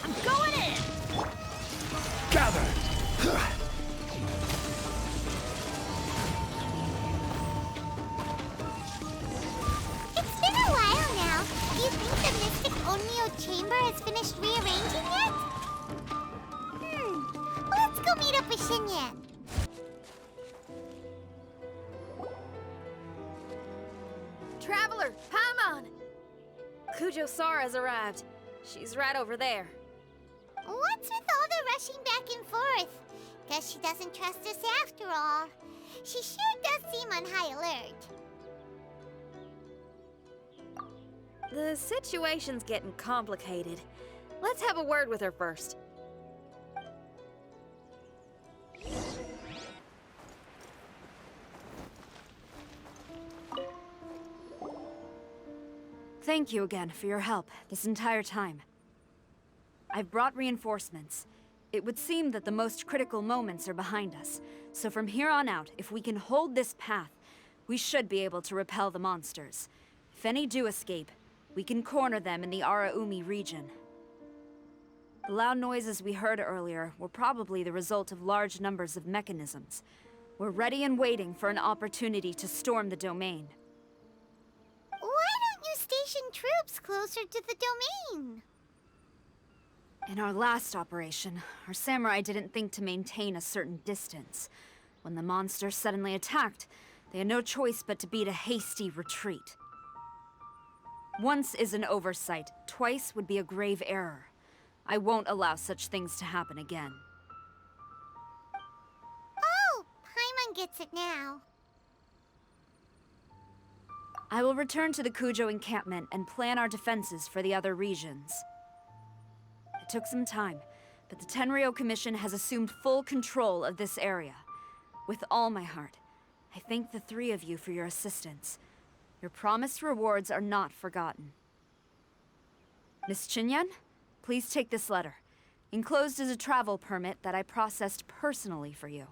I'm going in! Gather! It's been a while now. Do you think the mystic Onmyou chamber has finished rearranging yet? Let's go meet up with Xinyan. Traveler, Paimon! Kujo Sara's arrived. She's right over there. What's with all the rushing back and forth? Guess she doesn't trust us after all. She sure does seem on high alert. The situation's getting complicated. Let's have a word with her first. Thank you again for your help this entire time. I've brought reinforcements. It would seem that the most critical moments are behind us, so from here on out, if we can hold this path, we should be able to repel the monsters. If any do escape, we can corner them in the Araumi region. The loud noises we heard earlier were probably the result of large numbers of mechanisms. We're ready and waiting for an opportunity to storm the domain. Why don't you station troops closer to the domain? In our last operation, our samurai didn't think to maintain a certain distance. When the monster suddenly attacked, they had no choice but to beat a hasty retreat. Once is an oversight, twice would be a grave error. I won't allow such things to happen again. Oh, Paimon gets it now. I will return to the Kujo encampment and plan our defenses for the other regions. It took some time, but the Tenryou Commission has assumed full control of this area. With all my heart, I thank the three of you for your assistance. Your promised rewards are not forgotten. Miss Xinyan, please take this letter. Enclosed is a travel permit that I processed personally for you.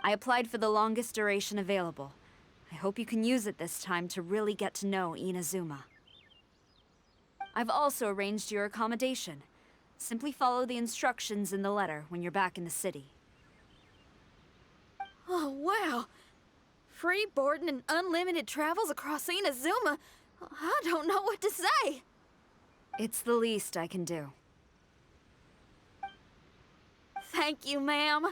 I applied for the longest duration available. I hope you can use it this time to really get to know Inazuma. I've also arranged your accommodation. Simply follow the instructions in the letter when you're back in the city. Oh, wow! Free boarding and unlimited travels across Inazuma? I don't know what to say! It's the least I can do. Thank you, ma'am.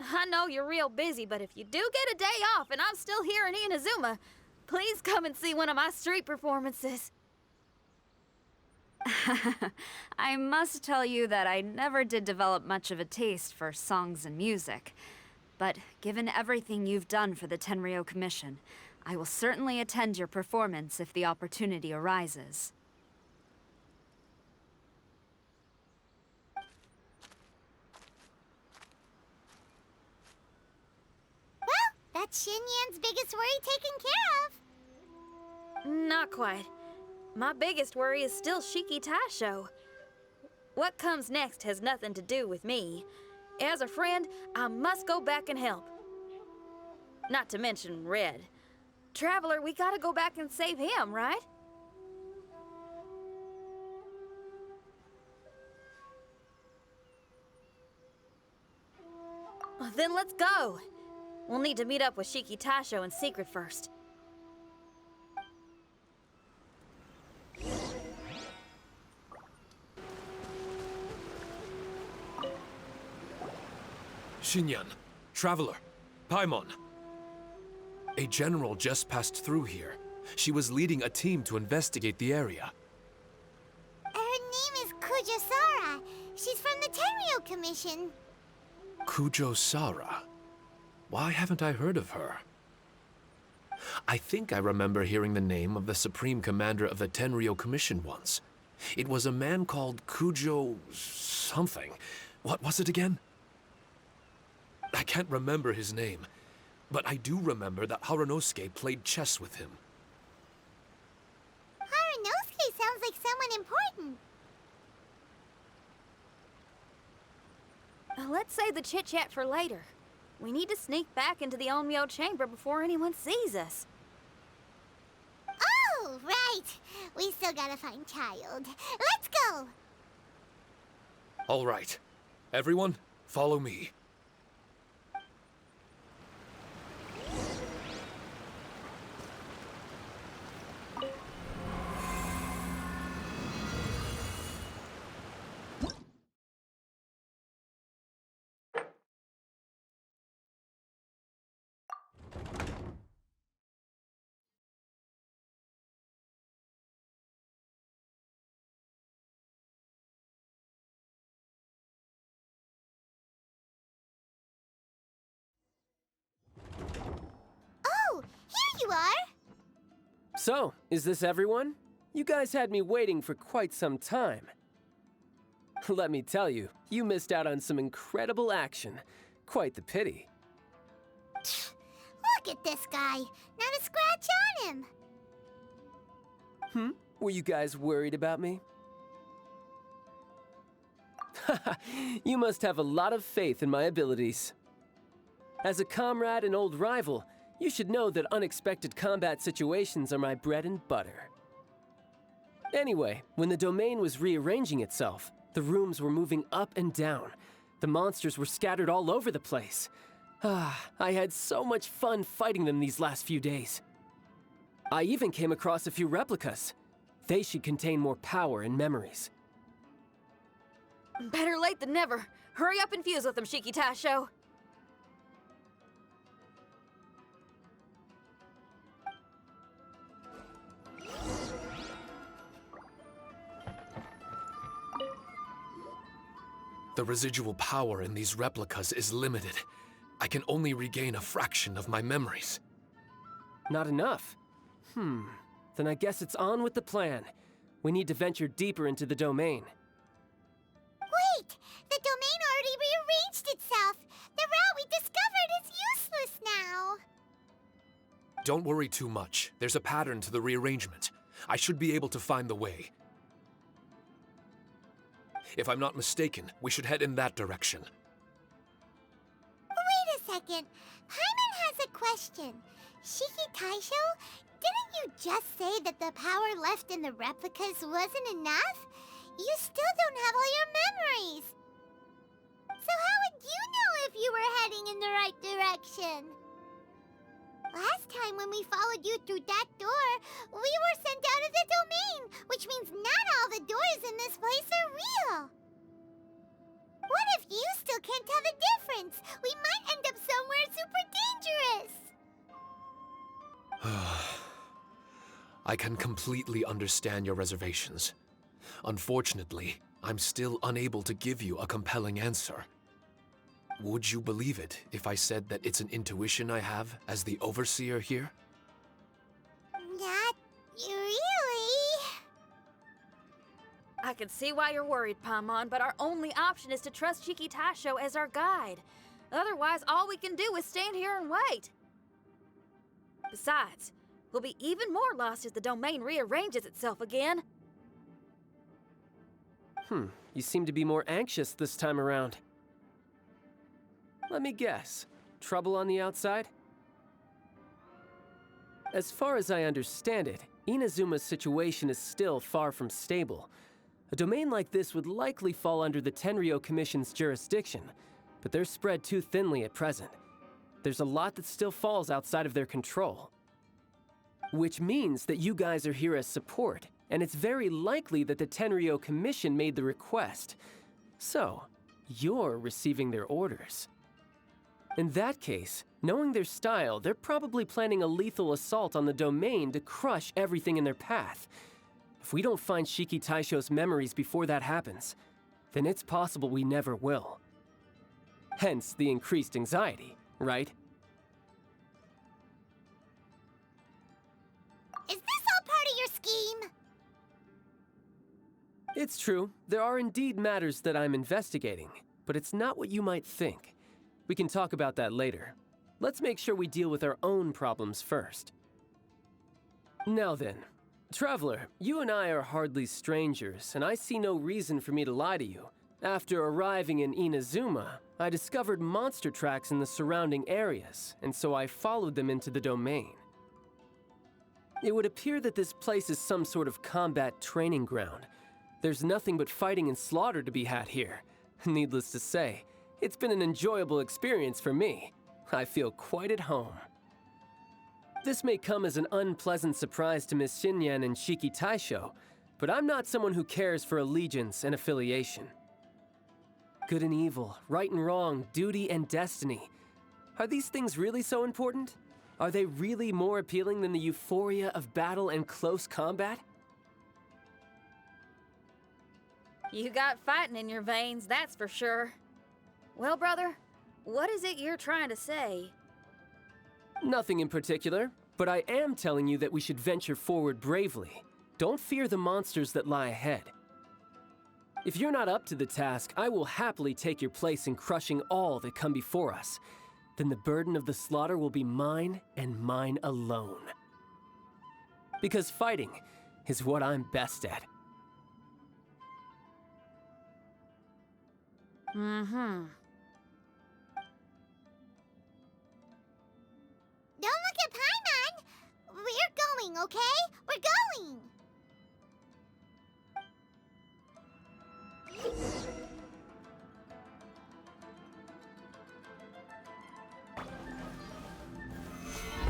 I know you're real busy, but if you do get a day off and I'm still here in Inazuma, please come and see one of my street performances. I must tell you that I never did develop much of a taste for songs and music. But given everything you've done for the Tenryou Commission, I will certainly attend your performance if the opportunity arises. Well, that's Xinyan's biggest worry taken care of. Not quite. My biggest worry is still Shiki Taisho. What comes next has nothing to do with me. As a friend, I must go back and help. Not to mention Red. Traveler, we gotta go back and save him, right? Well, then let's go. We'll need to meet up with Shiki Taisho in secret first. Xinyan, Traveler, Paimon. A general just passed through here. She was leading a team to investigate the area. Her name is Kujo Sara. She's from the Tenryou Commission. Kujo Sara? Why haven't I heard of her? I think I remember hearing the name of the Supreme Commander of the Tenryou Commission once. It was a man called Kujo... something. What was it again? I can't remember his name, but I do remember that Haranosuke played chess with him. Haranosuke sounds like someone important. Let's save the chit-chat for later. We need to sneak back into the Onmyou chamber before anyone sees us. Oh, right. We still gotta find Childe. Let's go. All right. Everyone, follow me. Oh, here you are! So, is this everyone? You guys had me waiting for quite some time. Let me tell you, you missed out on some incredible action. Quite the pity. Look at this guy. Not a scratch on him. Were you guys worried about me? You must have a lot of faith in my abilities. As a comrade and old rival, you should know that unexpected combat situations are my bread and butter. Anyway, when the domain was rearranging itself, the rooms were moving up and down. The monsters were scattered all over the place. I had so much fun fighting them these last few days. I even came across a few replicas. They should contain more power and memories. Better late than never. Hurry up and fuse with them, Shiki Tasho. The residual power in these replicas is limited. I can only regain a fraction of my memories. Not enough? Then I guess it's on with the plan. We need to venture deeper into the domain. Wait! The domain already rearranged itself! The route we discovered is useless now! Don't worry too much. There's a pattern to the rearrangement. I should be able to find the way. If I'm not mistaken, we should head in that direction. Wait a second. Paimon has a question. Shiki Taisho, didn't you just say that the power left in the replicas wasn't enough? You still don't have all your memories. So how would you know if you were heading in the right direction? Last time when we followed you through that door, we were sent out of the domain, which means not all the doors in this place are real. What if you still can't tell the difference? We might end up somewhere super dangerous. I can completely understand your reservations. Unfortunately, I'm still unable to give you a compelling answer. Would you believe it if I said that it's an intuition I have as the overseer here? Not really. I can see why you're worried, Paimon, but our only option is to trust Shiki Tasho as our guide. Otherwise, all we can do is stand here and wait. Besides, we'll be even more lost if the domain rearranges itself again. You seem to be more anxious this time around. Let me guess. Trouble on the outside? As far as I understand it, Inazuma's situation is still far from stable. A domain like this would likely fall under the Tenryou Commission's jurisdiction, but they're spread too thinly at present. There's a lot that still falls outside of their control. Which means that you guys are here as support, and it's very likely that the Tenryou Commission made the request. So, you're receiving their orders. In that case, knowing their style, they're probably planning a lethal assault on the domain to crush everything in their path. If we don't find Shiki Taisho's memories before that happens, then it's possible we never will. Hence the increased anxiety, right? Is this all part of your scheme? It's true, there are indeed matters that I'm investigating, but it's not what you might think. We can talk about that later. Let's make sure we deal with our own problems first. Now then, Traveler, you and I are hardly strangers, and I see no reason for me to lie to you. After arriving in Inazuma, I discovered monster tracks in the surrounding areas, and so I followed them into the domain. It would appear that this place is some sort of combat training ground. There's nothing but fighting and slaughter to be had here, Needless to say, it's been an enjoyable experience for me. I feel quite at home. This may come as an unpleasant surprise to Miss Xinyan and Shiki Taisho, but I'm not someone who cares for allegiance and affiliation. Good and evil, right and wrong, duty and destiny. Are these things really so important? Are they really more appealing than the euphoria of battle and close combat? You got fighting in your veins, that's for sure. Well, brother, what is it you're trying to say? Nothing in particular, but I am telling you that we should venture forward bravely. Don't fear the monsters that lie ahead. If you're not up to the task, I will happily take your place in crushing all that come before us. Then the burden of the slaughter will be mine and mine alone. Because fighting is what I'm best at. Mm-hmm. Don't look at Paimon! We're going, okay? We're going!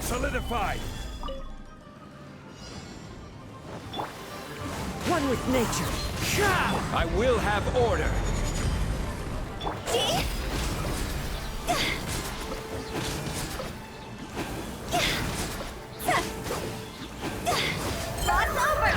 Solidified! One with nature. I will have order! Rod's over!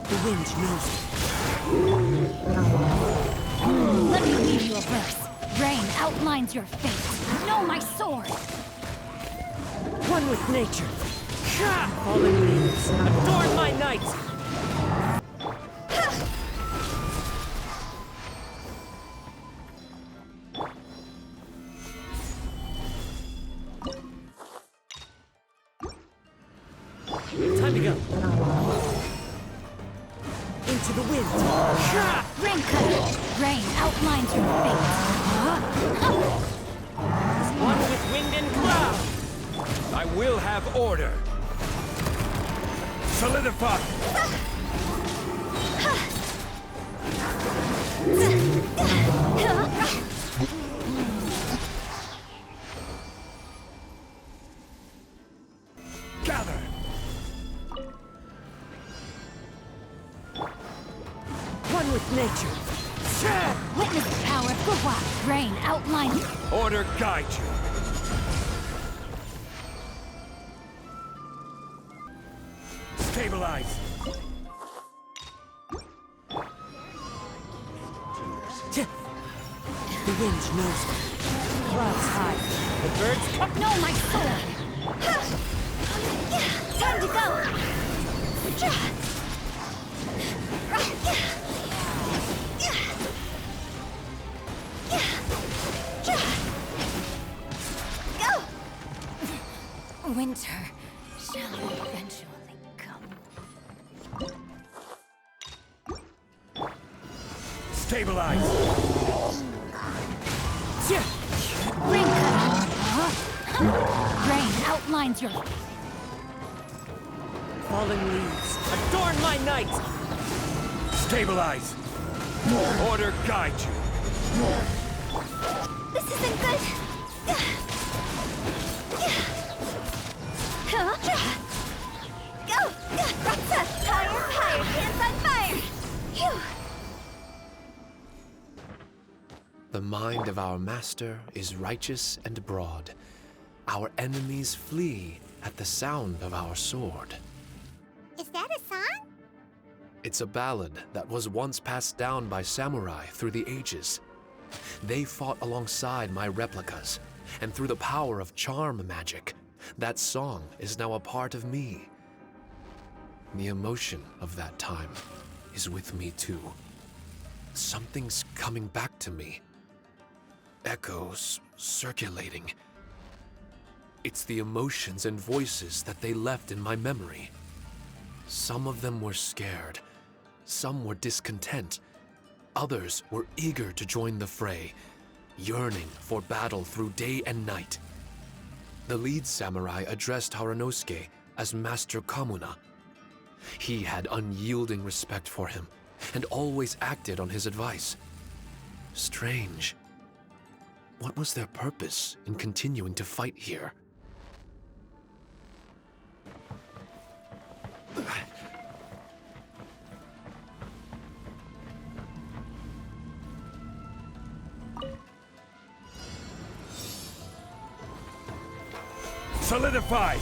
The wind knows it. Let me read you a verse. Rain outlines your fate. Know my sword. One with nature. Fallen leaves, adorn my night! Time to go. Into the wind. Rain cutter. Rain outlines your fate. One with wind and cloud. I will have order! Solidify! Gather! One with nature. Witness the power of Gua. Rain outlines. Order guide you! Stabilize! The wind knows it. Clouds high. The birds come. Know my sword. Time to go. Go. Winter shall eventually come. Stabilize! Rain cutter. Rain outlines your. Fallen leaves, adorn my night! Stabilize! Order guide you! This isn't good! Go! Higher! Hands on fire! Phew! The mind of our master is righteous and broad. Our enemies flee at the sound of our sword. Is that a song? It's a ballad that was once passed down by samurai through the ages. They fought alongside my replicas, and through the power of charm magic, that song is now a part of me. The emotion of that time, is with me too. Something's coming back to me. Echoes circulating. It's the emotions and voices that they left in my memory. Some of them were scared. Some were discontent. Others were eager to join the fray, yearning for battle through day and night. The lead samurai addressed Haranosuke as Master Kamuna. He had unyielding respect for him, and always acted on his advice. Strange. What was their purpose in continuing to fight here? Solidify!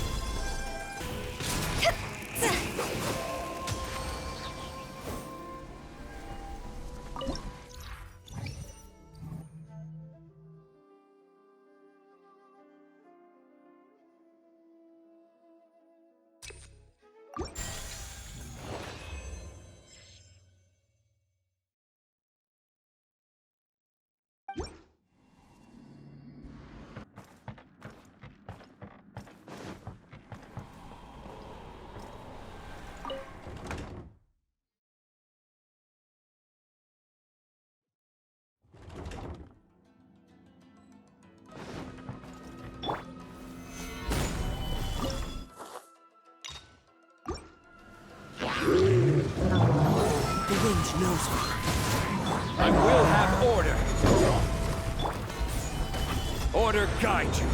Knows me. I will have order. Order guide you.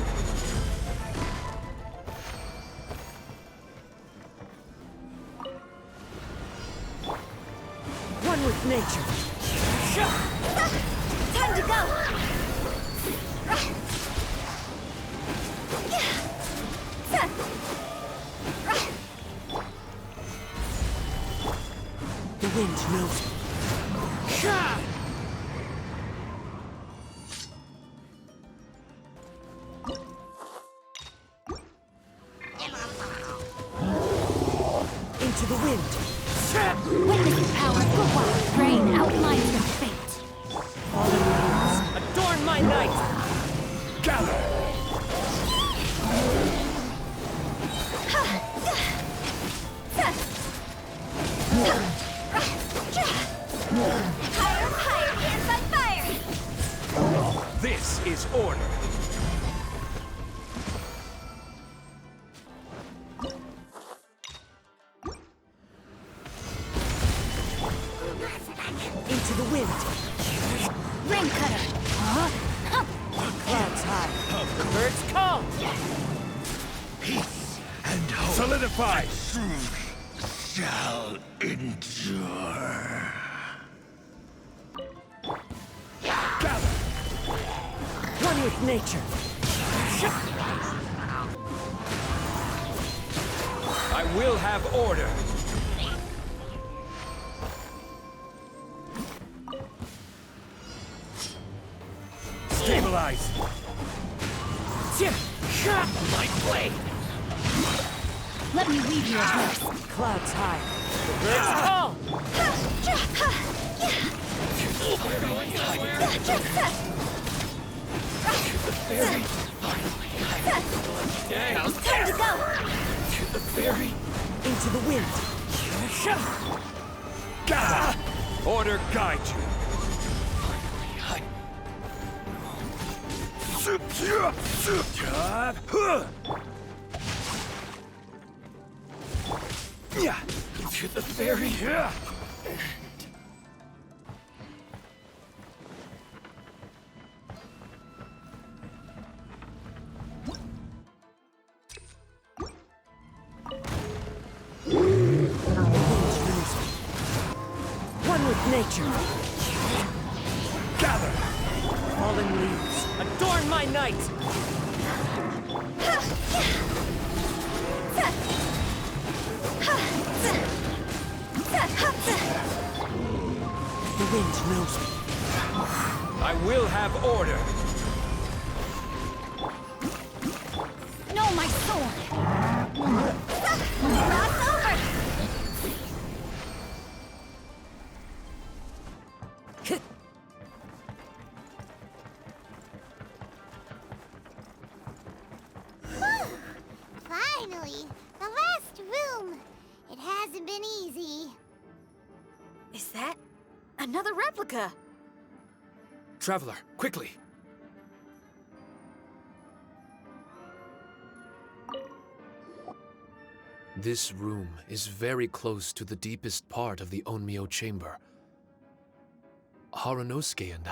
One with nature. Time to go! The wind knows me. Into the wind. Witness the power of the wild rain outlines your fate. Fallen leaves, adorn my night! Gather! Higher, higher, hands on fire! This is order. Into the wind. Rain cutter. Clouds high. The birds call. Peace and hope. Solidify! Shall endure. Gather! One with nature. I will have order. Stabilize! My blade. Let me weave you a verse. Clouds high. The birds call. Time to go! Into the wind. Gather! Order guide you. To the ferry. One with nature. Gather! Fallen leaves, adorn my night! The wind knows me. I will have order. No, my sword. Cross over! been easy. Is that another replica? Traveler, quickly! This room is very close to the deepest part of the Onmyou chamber. Haranosuke and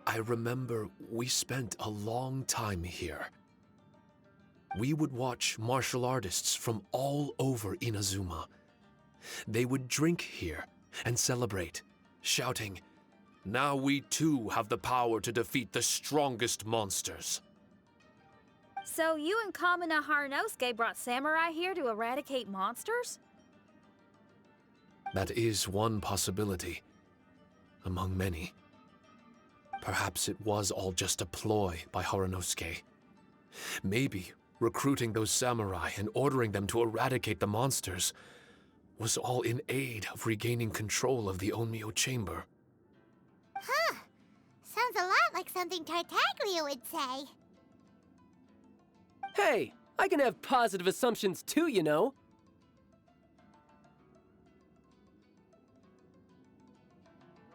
I remember we spent a long time here. We would watch martial artists from all over Inazuma. They would drink here and celebrate, shouting, "Now we too have the power to defeat the strongest monsters." So you and Kamina Haranosuke brought samurai here to eradicate monsters? That is one possibility, among many. Perhaps it was all just a ploy by Haranosuke. Maybe recruiting those samurai and ordering them to eradicate the monsters was all in aid of regaining control of the Onmyou chamber. Huh. Sounds a lot like something Tartaglia would say. Hey, I can have positive assumptions too, you know.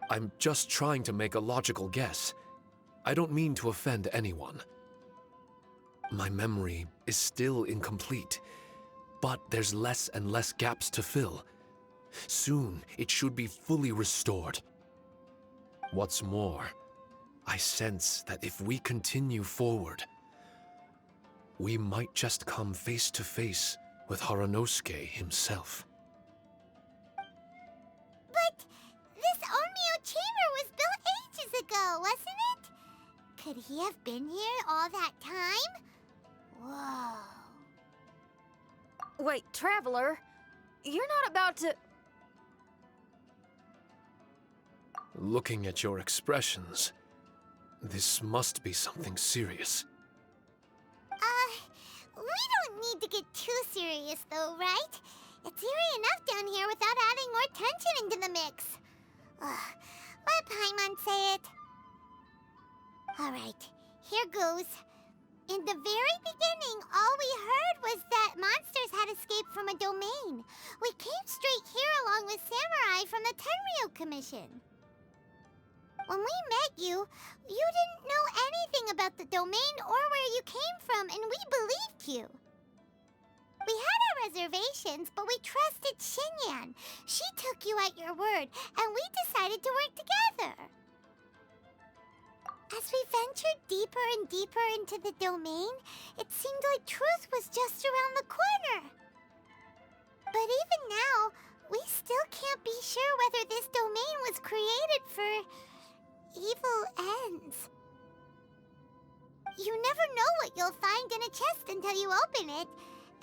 I'm just trying to make a logical guess. I don't mean to offend anyone. My memory is still incomplete, but there's less and less gaps to fill. Soon, it should be fully restored. What's more, I sense that if we continue forward, we might just come face to face with Haranosuke himself. But this Onmyou chamber was built ages ago, wasn't it? Could he have been here all that time? Whoa. Wait, Traveler, you're not about to... Looking at your expressions, this must be something serious. We don't need to get too serious though, right? It's eerie enough down here without adding more tension into the mix. Let Paimon say it. Alright, here goes. In the very beginning, all we heard was that monsters had escaped from a domain. We came straight here along with samurai from the Tenryou Commission. When we met you, you didn't know anything about the domain or where you came from, and we believed you. We had our reservations, but we trusted Xinyan. She took you at your word, and we decided to work together. As we ventured deeper and deeper into the domain, it seemed like truth was just around the corner. But even now, we still can't be sure whether this domain was created for evil ends. You never know what you'll find in a chest until you open it.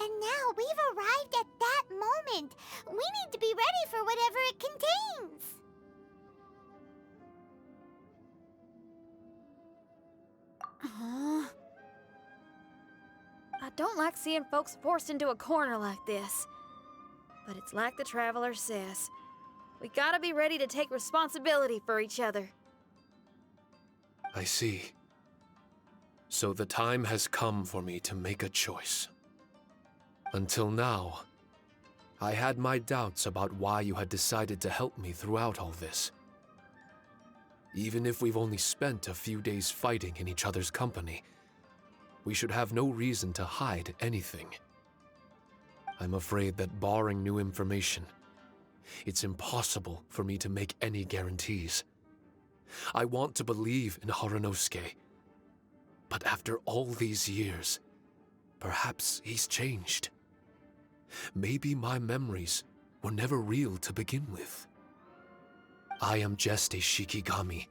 And now we've arrived at that moment. We need to be ready for whatever it contains. I don't like seeing folks forced into a corner like this. But it's like the Traveler says. We gotta be ready to take responsibility for each other. I see. So the time has come for me to make a choice. Until now, I had my doubts about why you had decided to help me throughout all this. Even if we've only spent a few days fighting in each other's company, we should have no reason to hide anything. I'm afraid that barring new information, it's impossible for me to make any guarantees. I want to believe in Haranosuke, but after all these years, perhaps he's changed. Maybe my memories were never real to begin with. I am just a Shikigami,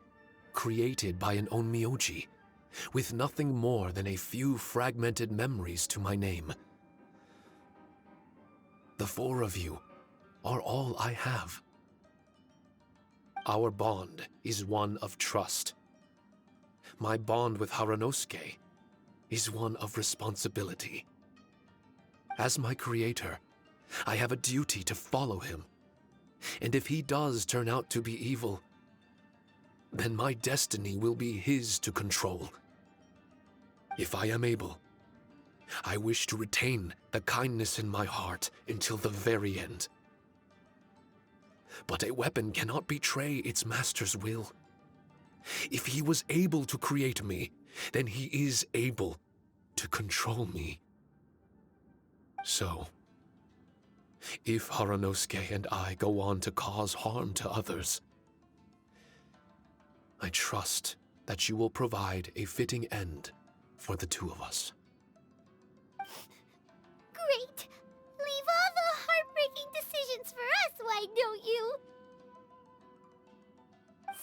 created by an Onmyoji, with nothing more than a few fragmented memories to my name. The four of you are all I have. Our bond is one of trust. My bond with Haranosuke is one of responsibility. As my creator, I have a duty to follow him. And if he does turn out to be evil, then my destiny will be his to control. If I am able, I wish to retain the kindness in my heart until the very end. But a weapon cannot betray its master's will. If he was able to create me, then he is able to control me. So, if Haranosuke and I go on to cause harm to others, I trust that you will provide a fitting end for the two of us. Great! Leave all the heartbreaking decisions for us, why don't you?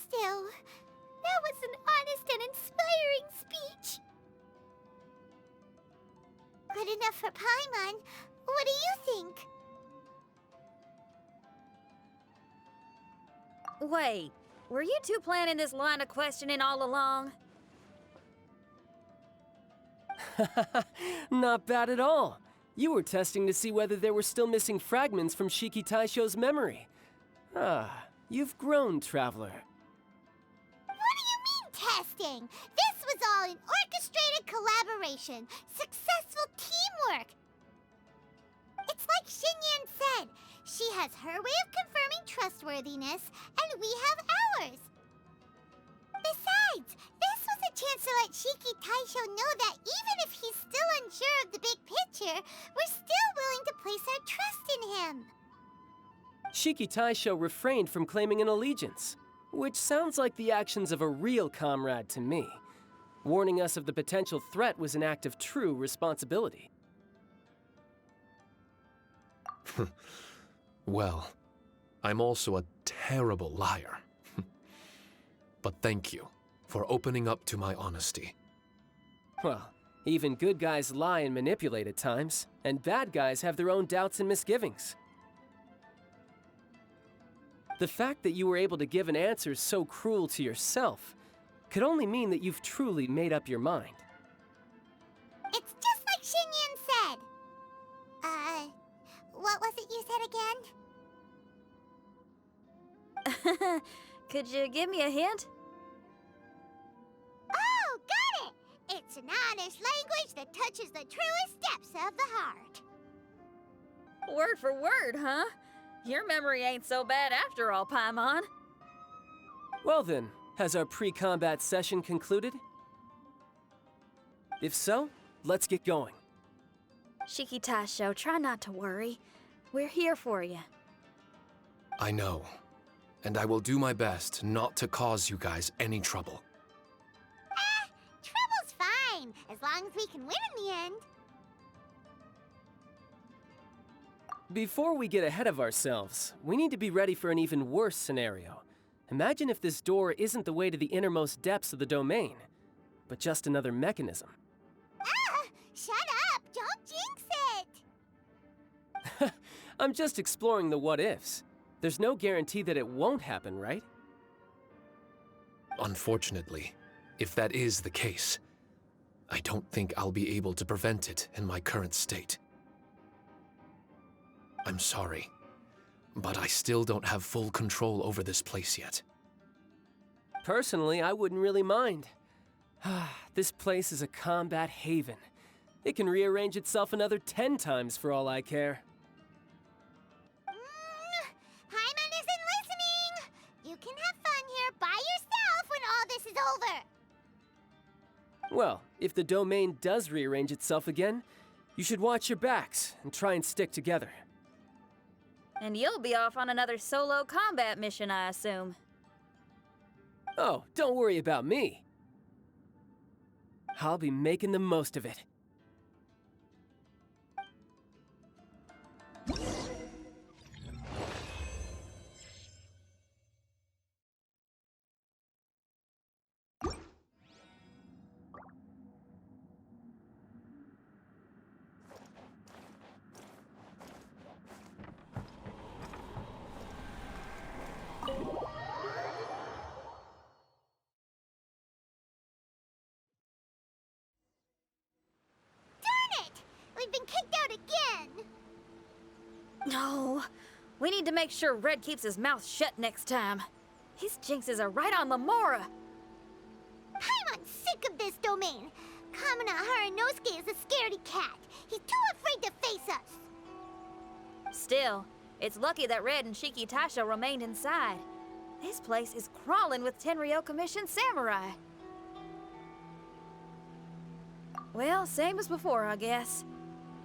Still, that was an honest and inspiring speech. Good enough for Paimon. What do you think? Wait, were you two planning this line of questioning all along? Not bad at all. You were testing to see whether there were still missing fragments from Shiki Taisho's memory. Ah, you've grown, Traveler. What do you mean, testing? This was all an orchestrated collaboration. Successful teamwork. It's like Xinyan said. She has her way of confirming trustworthiness, and we have ours. Besides, this was a chance to let Shiki Taisho know that even if he's still unsure of the big picture, we're still willing to place our trust in him. Shiki Taisho refrained from claiming an allegiance, which sounds like the actions of a real comrade to me. Warning us of the potential threat was an act of true responsibility. Well, I'm also a terrible liar. But thank you for opening up to my honesty. Well, even good guys lie and manipulate at times, and bad guys have their own doubts and misgivings. The fact that you were able to give an answer so cruel to yourself could only mean that you've truly made up your mind. It's just like Xinyan said. What was it you said again? Could you give me a hint? Oh, got it! It's an honest language that touches the truest depths of the heart. Word for word, huh? Your memory ain't so bad after all, Paimon. Well then, has our pre-combat session concluded? If so, let's get going. Shiki Taisho, try not to worry. We're here for you. I know, and I will do my best not to cause you guys any trouble. Trouble's fine, as long as we can win in the end. Before we get ahead of ourselves, we need to be ready for an even worse scenario. Imagine if this door isn't the way to the innermost depths of the domain, but just another mechanism. Shut up! Don't jinx it! I'm just exploring the what-ifs. There's no guarantee that it won't happen, right? Unfortunately, if that is the case, I don't think I'll be able to prevent it in my current state. I'm sorry, but I still don't have full control over this place yet. Personally, I wouldn't really mind. This place is a combat haven. It can rearrange itself another 10 times for all I care. Paimon isn't listening! You can have fun here by yourself when all this is over! Well, if the domain does rearrange itself again, you should watch your backs and try and stick together. And you'll be off on another solo combat mission, I assume. Oh, don't worry about me. I'll be making the most of it. We've been kicked out again! No, we need to make sure Red keeps his mouth shut next time. His jinxes are right on Lamora. Paimon's sick of this domain. Kamina Haranosuke is a scaredy cat. He's too afraid to face us. Still, it's lucky that Red and Shiki Taisho remained inside. This place is crawling with Tenryo Commission samurai. Well, same as before, I guess.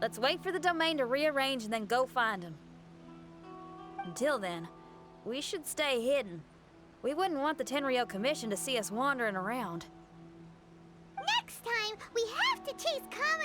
Let's wait for the domain to rearrange and then go find him. Until then, we should stay hidden. We wouldn't want the Tenryo Commission to see us wandering around. Next time, we have to chase Kamina